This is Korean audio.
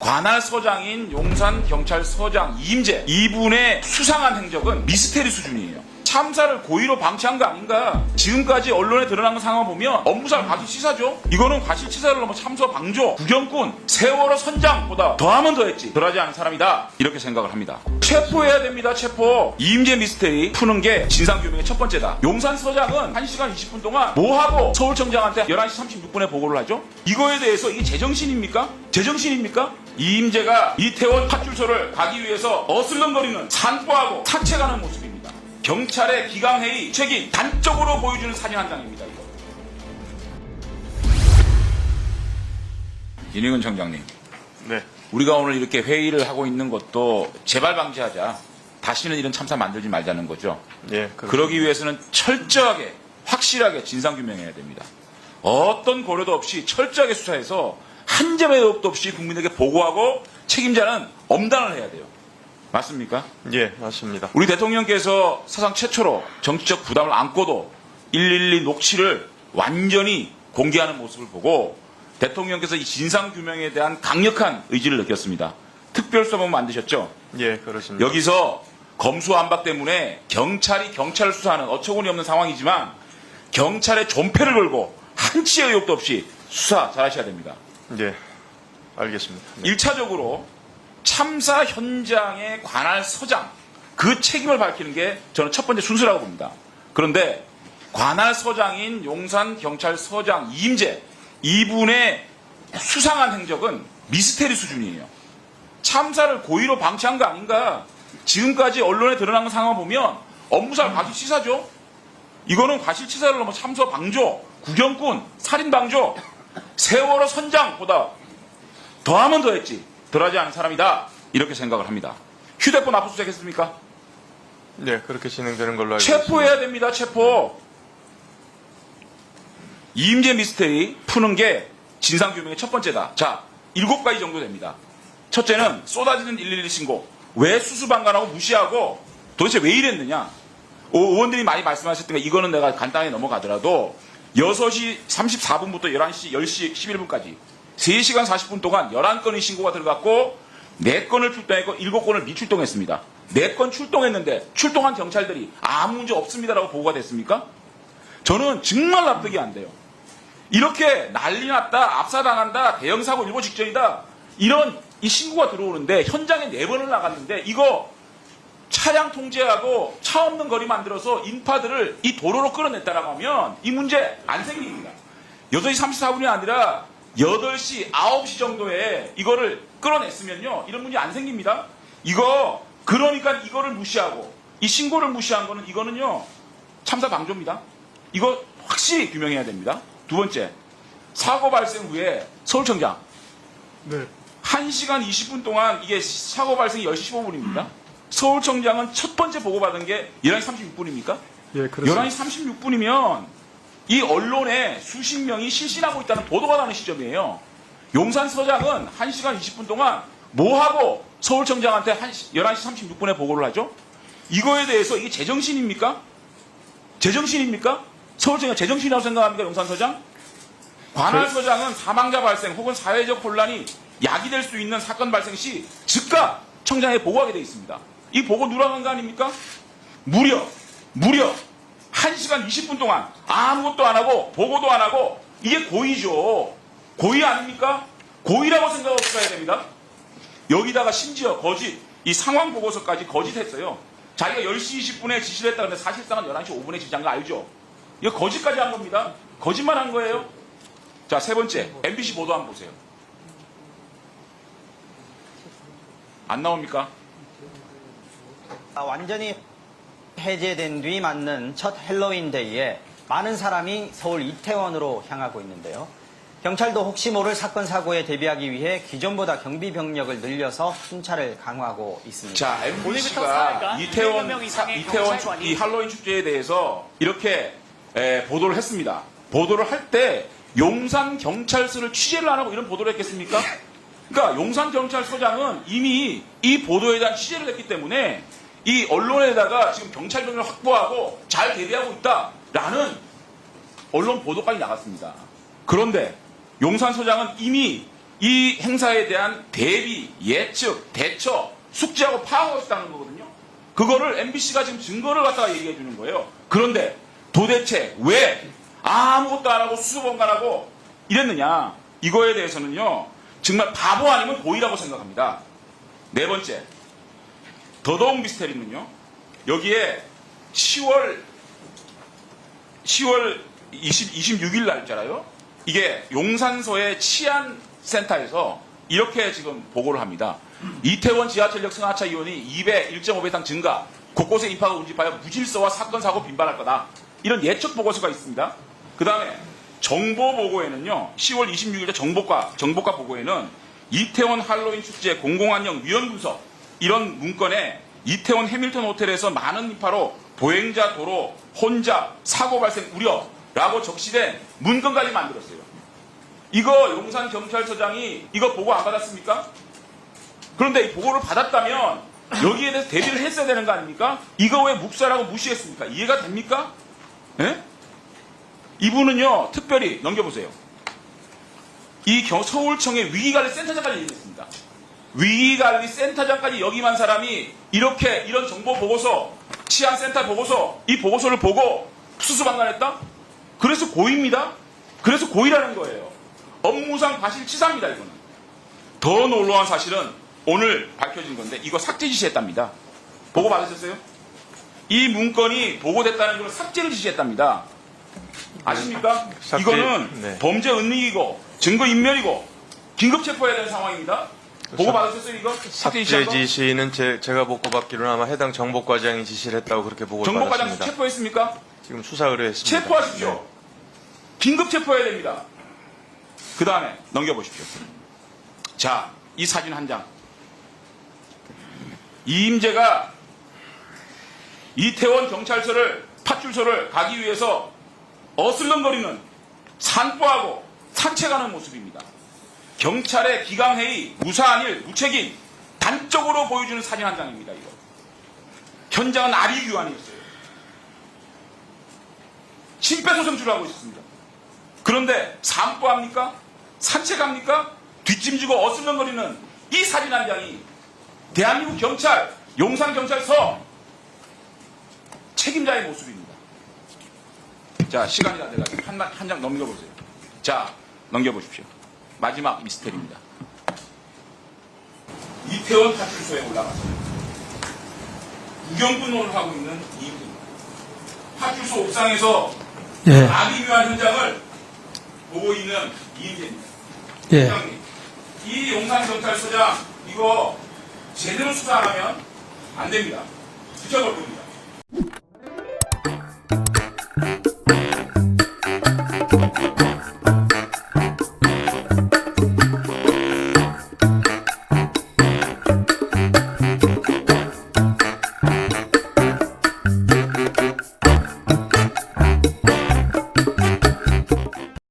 관할서장인 용산경찰서장 이임재 이분의 수상한 행적은 미스테리 수준이에요. 참사를 고의로 방치한 거 아닌가? 지금까지 언론에 드러난 거 상황을 보면 업무상 과실치사죠. 이거는 과실치사를 넘어 참사 방조, 구경꾼, 세월호 선장보다 더하면 더했지 덜하지 않은 사람이다. 이렇게 생각을 합니다. 체포해야 됩니다. 체포. 이임재 미스테리 푸는 게 진상규명의 첫 번째다. 용산서장은 1시간 20분 동안 뭐하고 서울청장한테 11시 36분에 보고를 하죠? 이거에 대해서 이게 제정신입니까? 제정신입니까? 이임재가 이태원 파출소를 가기 위해서 어슬렁거리는 산보하고 사채가는 모습입니다. 경찰의 기강회의 책임 단적으로 보여주는 사진 한 장입니다. 이거. 이능은 청장님. 네. 우리가 오늘 이렇게 회의를 하고 있는 것도 재발 방지하자. 다시는 이런 참사 만들지 말자는 거죠. 예. 그러기 위해서는 철저하게 확실하게 진상규명해야 됩니다. 어떤 고려도 없이 철저하게 수사해서 한 점의 의혹도 없이 국민에게 보고하고 책임자는 엄단을 해야 돼요. 맞습니까? 예, 맞습니다. 우리 대통령께서 사상 최초로 정치적 부담을 안고도 112 녹취를 완전히 공개하는 모습을 보고 대통령께서 이 진상규명에 대한 강력한 의지를 느꼈습니다. 특별수사본 만드셨죠? 예, 그렇습니다. 여기서 검수완박 때문에 경찰이 경찰을 수사하는 어처구니 없는 상황이지만 경찰의 존폐를 걸고 한치의 의혹도 없이 수사 잘하셔야 됩니다. 예, 알겠습니다. 네. 1차적으로 참사 현장의 관할 서장 그 책임을 밝히는 게 저는 첫 번째 순서라고 봅니다. 그런데 관할 서장인 용산경찰서장 이임재 이분의 수상한 행적은 미스테리 수준이에요. 참사를 고의로 방치한 거 아닌가? 지금까지 언론에 드러난 거 상황을 보면 업무상 과실치사죠. 이거는 과실치사를 넘어 참사 방조, 구경꾼, 살인 방조, 세월호 선장보다 더하면 더했지 덜하지 않은 사람이다. 이렇게 생각을 합니다. 휴대폰 압수수색했습니까? 네, 그렇게 진행되는 걸로 알고 있습니다. 체포해야 됩니다. 체포. 이임재 미스테리 푸는 게 진상규명의 첫 번째다. 자, 7가지 정도 됩니다. 첫째는 쏟아지는 112 신고. 왜 수수방관하고 무시하고 도대체 왜 이랬느냐. 의원들이 많이 말씀하셨던 게 이거는 내가 간단히 넘어가더라도 6시 34분부터 11시 10시 11분까지 3시간 40분 동안 11건의 신고가 들어갔고 4건을 출동했고 7건을 미출동했습니다. 4건 출동했는데 출동한 경찰들이 아무 문제 없습니다라고 보고가 됐습니까? 저는 정말 납득이 안 돼요. 이렇게 난리 났다, 압사당한다, 대형사고 일보 직전이다 이런 이 신고가 들어오는데 현장에 4번을 나갔는데 이거 차량 통제하고 차 없는 거리 만들어서 인파들을 이 도로로 끌어냈다라고 하면 이 문제 안 생깁니다. 8시 34분이 아니라 8시, 9시 정도에 이거를 끌어냈으면요. 이런 문제 안 생깁니다. 그러니까 이거를 무시하고 이 신고를 무시한 거는 이거는요. 참사 방조입니다. 이거 확실히 규명해야 됩니다. 두 번째, 사고 발생 후에 서울청장. 네. 1시간 20분 동안 이게 사고 발생이 10시 15분입니다. 서울청장은 첫 번째 보고받은 게 11시 36분입니까? 예, 그렇습니다. 11시 36분이면 이 언론에 수십 명이 실신하고 있다는 보도가 나는 시점이에요. 용산서장은 1시간 20분 동안 뭐하고 서울청장한테 11시 36분에 보고를 하죠? 이거에 대해서 이게 제정신입니까? 제정신입니까? 서울청장 제정신이라고 생각합니까? 용산서장? 관할서장은 사망자 발생 혹은 사회적 혼란이 야기될 수 있는 사건 발생 시 즉각 청장에 보고하게 되어 있습니다. 이 보고 누락한 거 아닙니까? 무려 1시간 20분 동안 아무것도 안 하고 보고도 안 하고 이게 고의죠. 고의 아닙니까? 고의라고 생각하고 가야 됩니다. 여기다가 심지어 거짓, 이 상황 보고서까지 거짓했어요. 자기가 10시 20분에 지시를 했다 그러는데 사실상은 11시 5분에 지시한 거 알죠? 이거 거짓까지 한 겁니다. 거짓말 한 거예요. 자, 세 번째, MBC 보도 한번 보세요. 안 나옵니까? 완전히 해제된 뒤 맞는 첫 헬로윈 데이에 많은 사람이 서울 이태원으로 향하고 있는데요. 경찰도 혹시 모를 사건 사고에 대비하기 위해 기존보다 경비 병력을 늘려서 순찰을 강화하고 있습니다. 자, MBC가 이태원 이 할로윈 축제에 대해서 이렇게 보도를 했습니다. 보도를 할 때 용산 경찰서를 취재를 안 하고 이런 보도를 했겠습니까? 그러니까 용산 경찰서장은 이미 이 보도에 대한 취재를 했기 때문에 이 언론에다가 지금 경찰 병력을 확보하고 잘 대비하고 있다라는 언론 보도까지 나갔습니다. 그런데 용산서장은 이미 이 행사에 대한 대비, 예측, 대처, 숙지하고 파악하고 있다는 거거든요. 그거를 MBC가 지금 증거를 갖다가 얘기해 주는 거예요. 그런데 도대체 왜 아무것도 안 하고 수수방관하고 이랬느냐. 이거에 대해서는요. 정말 바보 아니면 고의라고 생각합니다. 네 번째. 더더욱 미스테리는요. 여기에 10월 26일 날짜라요. 이게 용산소의 치안센터에서 이렇게 지금 보고를 합니다. 이태원 지하철역 승하차 이용이 1.5배 증가, 곳곳에 인파가 운집하여 무질서와 사건, 사고 빈발할 거다. 이런 예측 보고서가 있습니다. 그 다음에 정보 보고에는요, 10월 26일에 정보과 보고에는 이태원 할로윈 축제 공공안녕 위원 분석, 이런 문건에 이태원 해밀턴 호텔에서 많은 인파로 보행자 도로, 혼잡, 사고 발생 우려라고 적시된 문건까지 만들었어요. 이거 용산경찰서장이 이거 보고 안 받았습니까? 그런데 이 보고를 받았다면 여기에 대해서 대비를 했어야 되는 거 아닙니까? 이거 왜 묵살하고 무시했습니까? 이해가 됩니까? 예? 이분은요, 특별히 넘겨보세요. 이 서울청의 위기관리센터장까지 얘기했습니다. 위기관리센터장까지 역임한 사람이 이렇게 이런 정보 보고서, 치안센터 보고서, 이 보고서를 보고 수수방관했다? 그래서 고의입니다. 그래서 고의라는 거예요. 업무상 과실치사입니다, 이거는. 더 놀라운 사실은 오늘 밝혀진 건데 이거 삭제 지시했답니다. 보고 받으셨어요? 이 문건이 보고됐다는 걸 삭제를 지시했답니다. 아십니까? 삭제, 이거는 네. 범죄 은닉이고 증거인멸이고 긴급 체포해야 되는 상황입니다. 보고 받으셨어요, 이거? 삭제 지시한 삭제 거? 지시는 제가 보고 받기로는 아마 해당 정보과장이 지시를 했다고 그렇게 보고를 정보과장 받았습니다. 체포했습니까? 지금 수사 의뢰했습니다. 체포하십시오. 네. 긴급 체포해야 됩니다. 그 다음에 넘겨보십시오. 자, 이 사진 한 장. 이임재가 이태원 경찰서를 파출소를 가기 위해서 어슬렁거리는 산보하고 산책하는 모습입니다. 경찰의 기강회의, 무사한 일, 무책임, 단적으로 보여주는 사진 한 장입니다. 이거. 현장은 아리규환이었어요. 심폐소생술을 하고 있었습니다. 그런데 산보합니까? 산책합니까? 뒷짐지고 어슬렁거리는 이 사진 한 장이 대한민국 경찰, 용산경찰서 책임자의 모습입니다. 자, 시간이 다 돼가지고 한 장 넘겨보세요. 자, 넘겨보십시오. 마지막 미스터리입니다. 이태원 파출소에 올라가서 구경근무를 하고 있는 이분. 파출소 옥상에서 아비규환 현장을 보고 있는 이임재입니다. 회장님, 이 용산경찰서장 이거 제대로 수사 안 하면 안 됩니다. 지켜볼 겁니다.